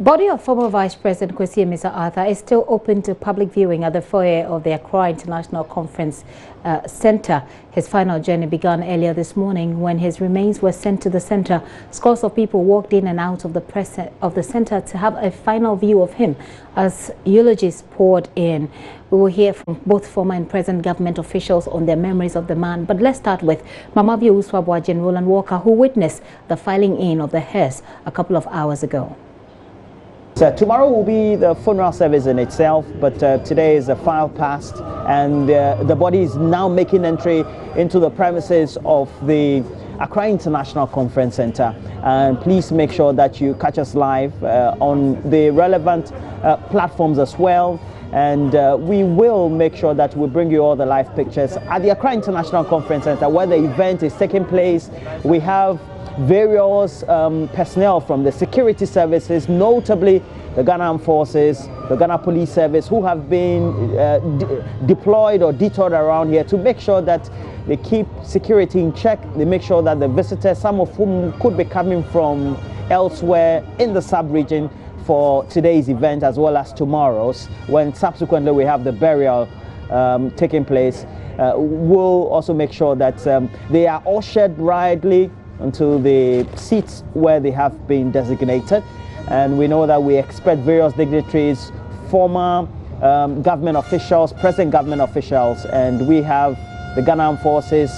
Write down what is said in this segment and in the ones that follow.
Body of former Vice President Amissah-Arthur is still open to public viewing at the foyer of the Accra International Conference Center. His final journey began earlier this morning when his remains were sent to the center. Scores of people walked in and out of the center to have a final view of him as eulogies poured in. We will hear from both former and present government officials on their memories of the man. But let's start with Mama Uswabwa and Roland Walker, who witnessed the filing in of the hearse a couple of hours ago. So tomorrow will be the funeral service in itself, but today is the file passed, and the body is now making entry into the premises of the Accra International Conference Center. And please make sure that you catch us live on the relevant platforms as well. And we will make sure that we bring you all the live pictures at the Accra International Conference Center where the event is taking place. We have various personnel from the security services, notably the Ghana Armed Forces, the Ghana Police Service, who have been deployed or detoured around here to make sure that they keep security in check. They make sure that the visitors, some of whom could be coming from elsewhere in the sub-region for today's event as well as tomorrow's, when subsequently we have the burial taking place, we'll also make sure that they are ushered rightly into the seats where they have been designated. And we know that we expect various dignitaries, former government officials, present government officials, and we have the Ghana Armed Forces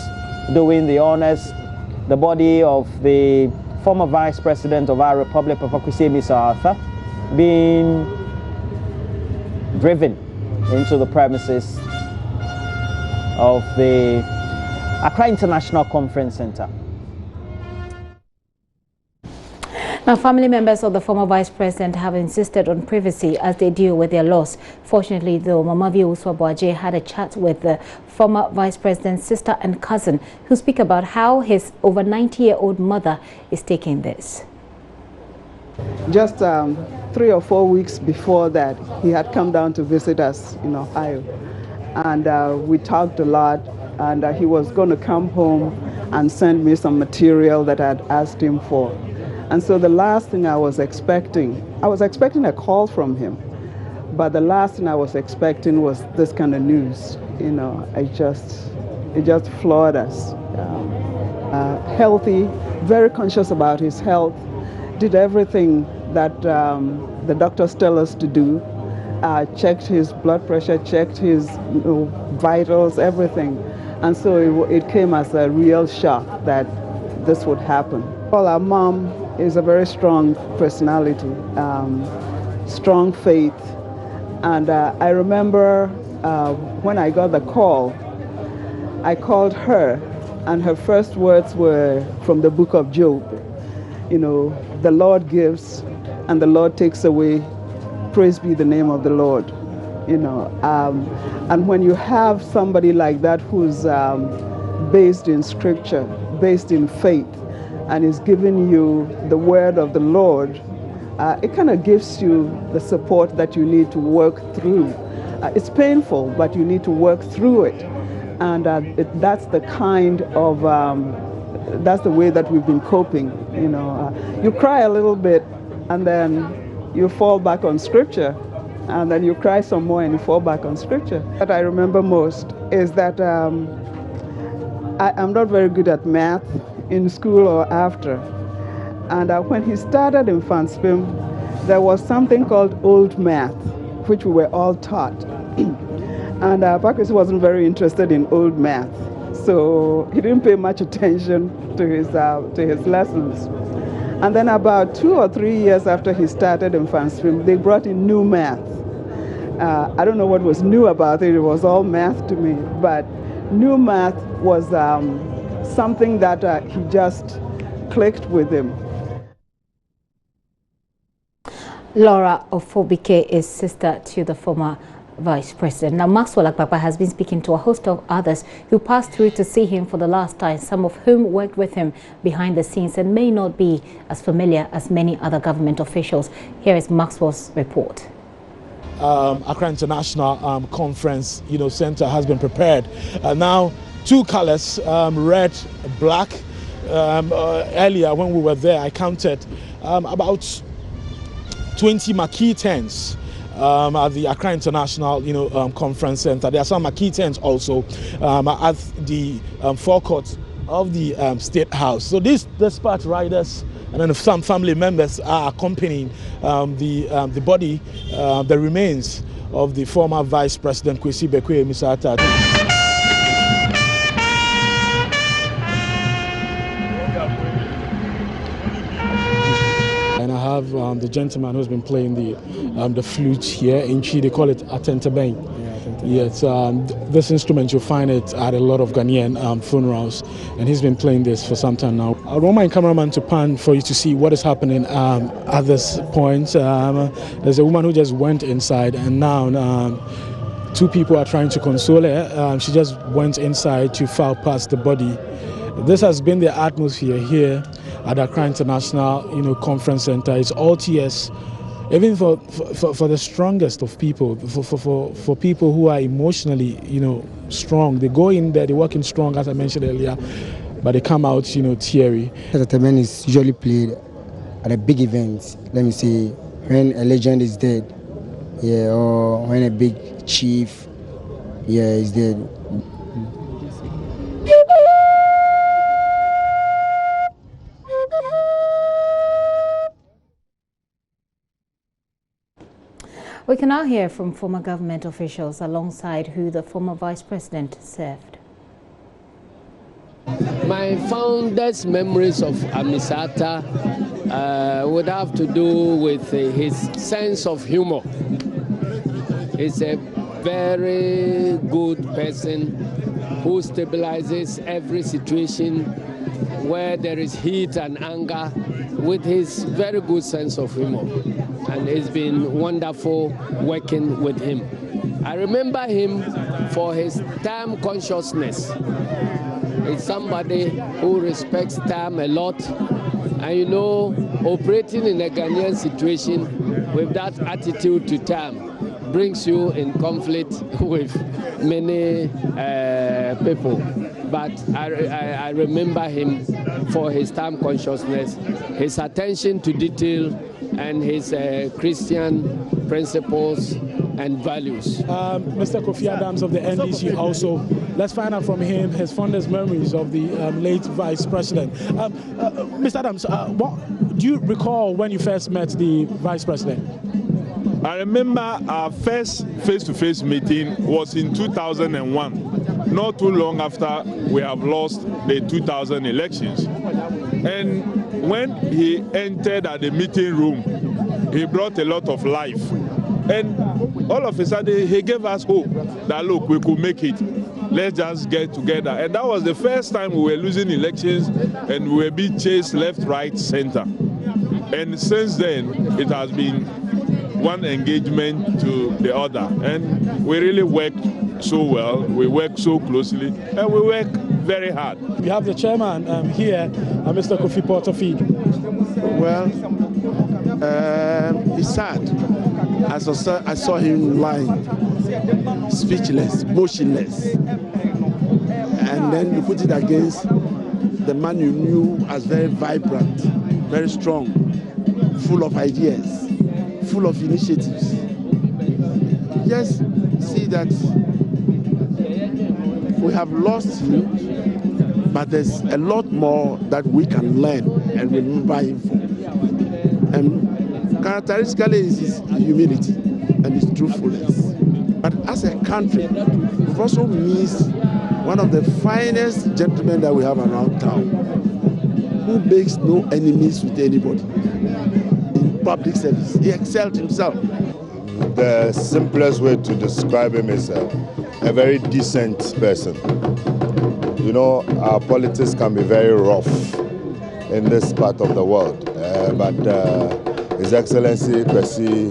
doing the honors, the body of the former Vice President of our Republic, Amissah-Arthur, being driven into the premises of the Accra International Conference Center. Now, family members of the former Vice President have insisted on privacy as they deal with their loss. Fortunately, though, Mama Uswabwa had a chat with the former Vice President's sister and cousin, who speak about how his over 90-year-old mother is taking this. Just 3 or 4 weeks before that, he had come down to visit us in Ohio. And we talked a lot, and he was going to come home and send me some material that I had asked him for. And so the last thing I was expecting a call from him, but the last thing I was expecting was this kind of news. It just floored us. Healthy, very conscious about his health, did everything that the doctors tell us to do, checked his blood pressure, checked his vitals, everything. And so it came as a real shock that this would happen. Well, our mom is a very strong personality, strong faith. And I remember when I got the call, I called her, and her first words were from the book of Job. The Lord gives and the Lord takes away. Praise be the name of the Lord. And when you have somebody like that who's based in scripture, based in faith, and is giving you the word of the Lord, it kind of gives you the support that you need to work through. It's painful, but you need to work through it. And that's the kind of, that's the way that we've been coping. You cry a little bit, and then you fall back on scripture, and then you cry some more and you fall back on scripture. What I remember most is that I'm not very good at math in school or after. And when he started in Fanspim, there was something called old math, which we were all taught. And Pakus wasn't very interested in old math, so he didn't pay much attention to his lessons. And then about 2 or 3 years after he started in Fanspim, they brought in new math. I don't know what was new about it. It was all math to me, but new math was something that he just clicked with him. Laura Ofobike is sister to the former Vice President. Now, Maxwell Akpakpa has been speaking to a host of others who passed through to see him for the last time, some of whom worked with him behind the scenes and may not be as familiar as many other government officials. Here is Maxwell's report. Accra International Conference Center has been prepared. Now, 2 colors, red, black. Earlier when we were there, I counted about 20 marquee tents at the Accra International, Conference Center. There are some marquee tents also at the forecourt of the State House. So these dispatch riders and then some family members are accompanying the body, the remains of the former Vice President Kwesi Bekwe Amissah-Arthur. And I have the gentleman who's been playing the flute here in Chi. They call it Atentabeng. Yes, this instrument, you'll find it at a lot of Ghanaian funerals, and he's been playing this for some time now. I want my cameraman to pan for you to see what is happening at this point. There's a woman who just went inside, and now two people are trying to console her. She just went inside to file past the body. This has been the atmosphere here at Accra International, Conference Center. It's all tears. Even for the strongest of people, for people who are emotionally, strong, they go in there, they work in strong, as I mentioned earlier, but they come out, teary. Entertainment is usually played at a big event. Let me say, when a legend is dead, or when a big chief, is dead. We can now hear from former government officials alongside who the former vice president served. My fondest memories of Amissah-Arthur would have to do with his sense of humor. He's a very good person who stabilizes every situation where there is heat and anger with his very good sense of humor. And it's been wonderful working with him. I remember him for his time consciousness. He's somebody who respects time a lot. And operating in a Ghanaian situation with that attitude to time brings you in conflict with many people. But I remember him for his time consciousness, his attention to detail, and his Christian principles and values. Mr. Kofi Adams of the NDC also, let's find out from him his fondest memories of the late Vice President. Mr. Adams, what do you recall when you first met the Vice President? I remember our first face-to-face meeting was in 2001, not too long after we have lost the 2000 elections. And when he entered at the meeting room, he brought a lot of life. And all of a sudden, he gave us hope that, look, we could make it. Let's just get together. And that was the first time we were losing elections and we were being chased left, right, center. And since then, it has been one engagement to the other. And we really worked so well, we work so closely, and we work very hard. We have the chairman here, Mr. Kofi Porterfield. Well, it's sad. I saw him lying, speechless, motionless. And then you put it against the man you knew as very vibrant, very strong, full of ideas, full of initiatives. Just see that we have lost him, but there's a lot more that we can learn and remember him for. And characteristically is his humility and his truthfulness. But as a country, we've also missed one of the finest gentlemen that we have around town, who makes no enemies with anybody in public service. He excelled himself. The simplest way to describe him is a very decent person. Our politics can be very rough in this part of the world, but His Excellency Kwesi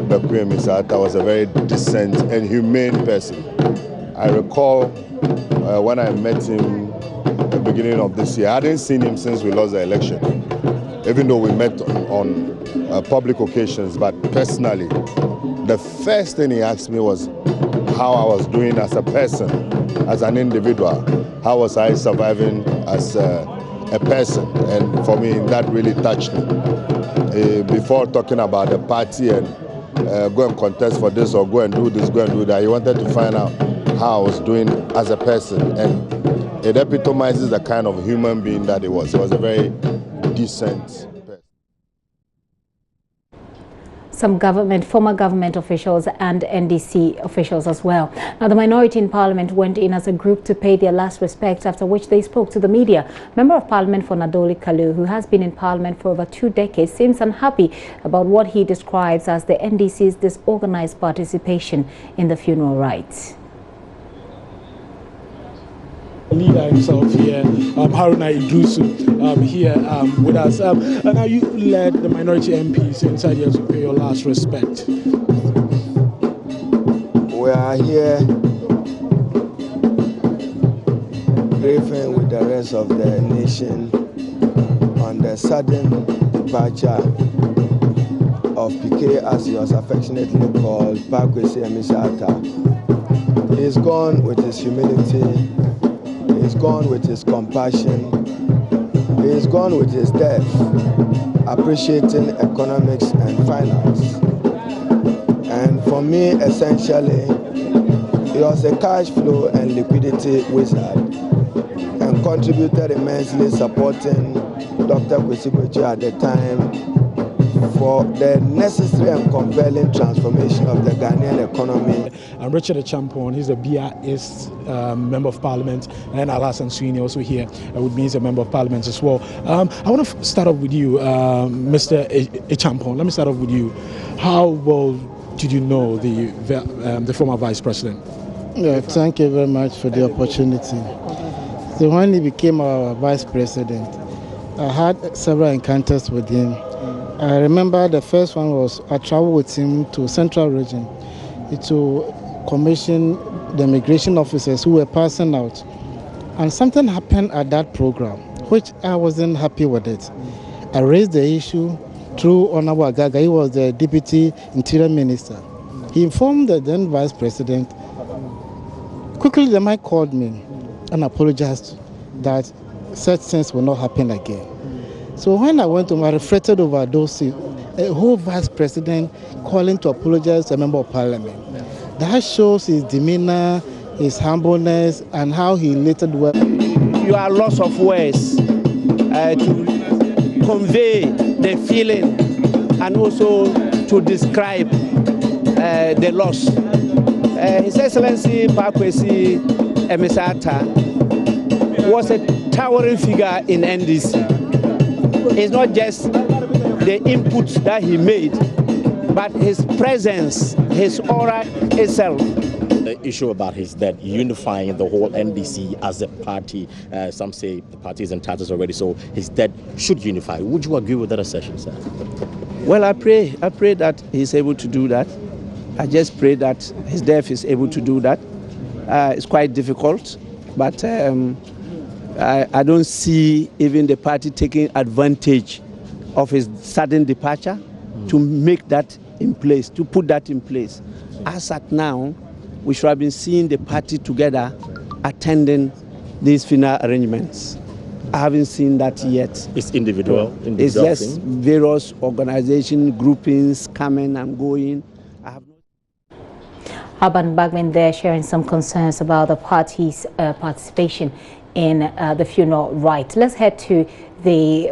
Bekwe Amissah-Arthur was a very decent and humane person. I recall when I met him at the beginning of this year, I hadn't seen him since we lost the election, even though we met on public occasions, but personally, the first thing he asked me was how I was doing as a person, as an individual. How was I surviving as a person, and for me that really touched me. Before talking about the party and go and contest for this or go and do this, go and do that, he wanted to find out how I was doing as a person, and it epitomizes the kind of human being that he was. He was a very decent person. Some former government officials and NDC officials as well. Now, the minority in Parliament went in as a group to pay their last respects, after which they spoke to the media. Member of Parliament for Nadoli Kalu, who has been in Parliament for over 2 decades, seems unhappy about what he describes as the NDC's disorganized participation in the funeral rites. Leader himself here, Haruna Idrusu, here with us. And now you led the minority MPs inside here to pay your last respect. We are here grieving with the rest of the nation on the sudden departure of PK, as he was affectionately called, Amissah-Arthur. He is gone with his humility. He's gone with his compassion. He's gone with his depth, appreciating economics and finance. And for me, essentially, he was a cash flow and liquidity wizard and contributed immensely, supporting Dr. Kwesi Boakye at the time for the necessary and compelling transformation of the Ghanaian economy. I'm Richard Achampon. He's a BRS Member of Parliament, and Alasan Sweeney also here with me. He's a Member of Parliament as well. I want to start off with you, Mr. Achampon. Let me start off with you. How well did you know the former Vice President? Yeah, thank you very much for the opportunity. So when he became our Vice President, I had several encounters with him. I remember the first one was I traveled with him to Central Region to commission the immigration officers who were passing out. And something happened at that program, which I wasn't happy with it. I raised the issue through Honorable Agaga. He was the Deputy Interior Minister. He informed the then Vice President. Quickly, the man called me and apologized that such things will not happen again. So when I went to I reflected over those, a whole Vice President calling to apologize to a Member of Parliament. That shows his demeanor, his humbleness, and how he related well. You are lots of words to convey the feeling and also to describe the loss. His Excellency Kwesi Amissah-Arthur was a towering figure in NDC. It's not just the inputs that he made, but his presence, his aura itself. The issue about his death, unifying the whole NDC as a party. Some say the party is in tatters already, so his death should unify. Would you agree with that assertion, sir? Well, I pray that he's able to do that. I just pray that his death is able to do that. It's quite difficult, but I don't see even the party taking advantage of his sudden departure to make that in place, to put that in place. As at now, we should have been seeing the party together attending these funeral arrangements. I haven't seen that yet. It's individual. It's just various organization groupings coming and going. Urban Bagman there sharing some concerns about the party's participation in the funeral rite. Let's head to the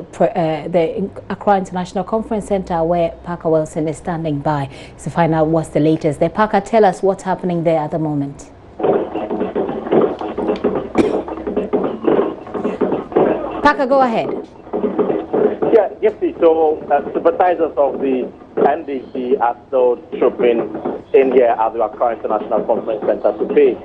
Accra International Conference Center, where Parker Wilson is standing by to find out what's the latest there. Parker, tell us what's happening there at the moment. Parker, go ahead. Yeah, Gifty, so sympathizers of the NDC are still trooping in here at the Accra International Conference Center to pay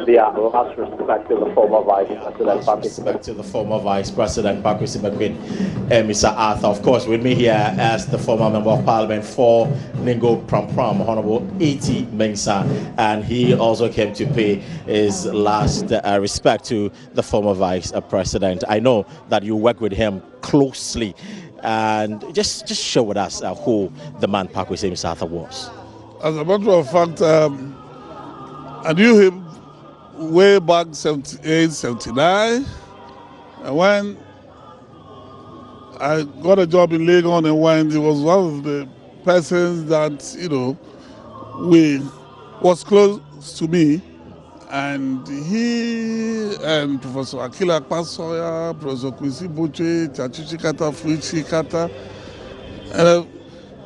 their last respect to the former Vice President. Respect to the former Vice President, Amissah-Arthur. Of course, with me here as the former Member of Parliament for Ningo Pram, Honorable E.T. Mensah, and he also came to pay his last respect to the former Vice President. I know that you work with him closely, and just share with us who the man Amissah-Arthur was. As a matter of fact, I knew him way back 78, 79, when I got a job in Legon and when he was one of the persons that, was close to me. And he and Professor Akila Pasoya, Professor Kwesi Boche, Chachichi Kata, Fuichi Kata,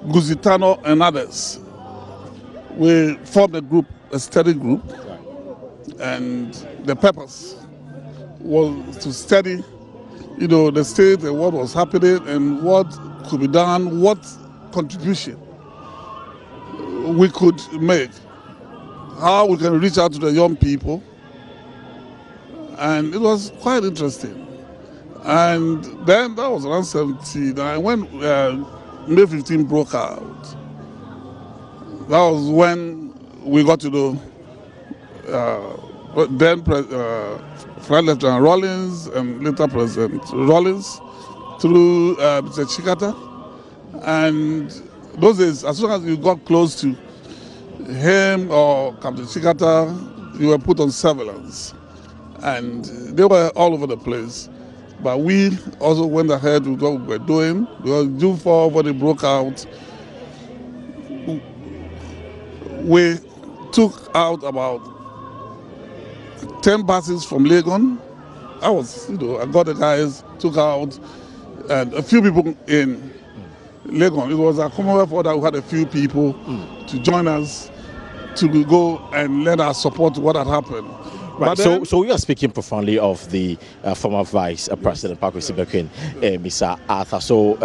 Guzitano and others, we formed a study group, and the purpose was to study, the state and what was happening and what could be done, what contribution we could make, how we can reach out to the young people, and it was quite interesting. And then that was around 79 when May 15 broke out. That was when we got to know then Flight Lieutenant Rollins and later President Rollins through Mr. Chikata. And those days, as soon as you got close to him or Captain Chikata, you were put on surveillance. And they were all over the place. But we also went ahead with what we were doing. Because June 4, when it broke out, we took out about 10 buses from Legon. I got the guys, took out, and a few people in Legon. It was a common effort that we had a few people to join us to go and lend our support to what had happened. Right. So we are speaking profoundly of the former Vice President Pakwesi Bekwin, Amissah-Arthur. So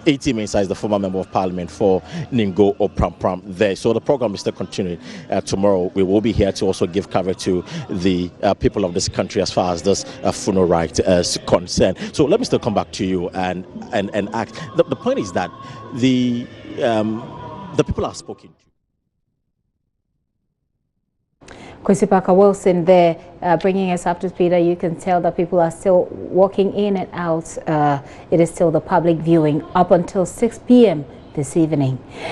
80 Mensah is the former Member of Parliament for Ningo Opram there. So the program is still continuing. Tomorrow we will be here to also give coverage to the people of this country as far as this funeral rite is concerned. So let me still come back to you and ask. The point is that the people are spoken to. Kwesi Parker Wilson there, bringing us up to speed. You can tell that people are still walking in and out. It is still the public viewing up until 6 p.m. this evening.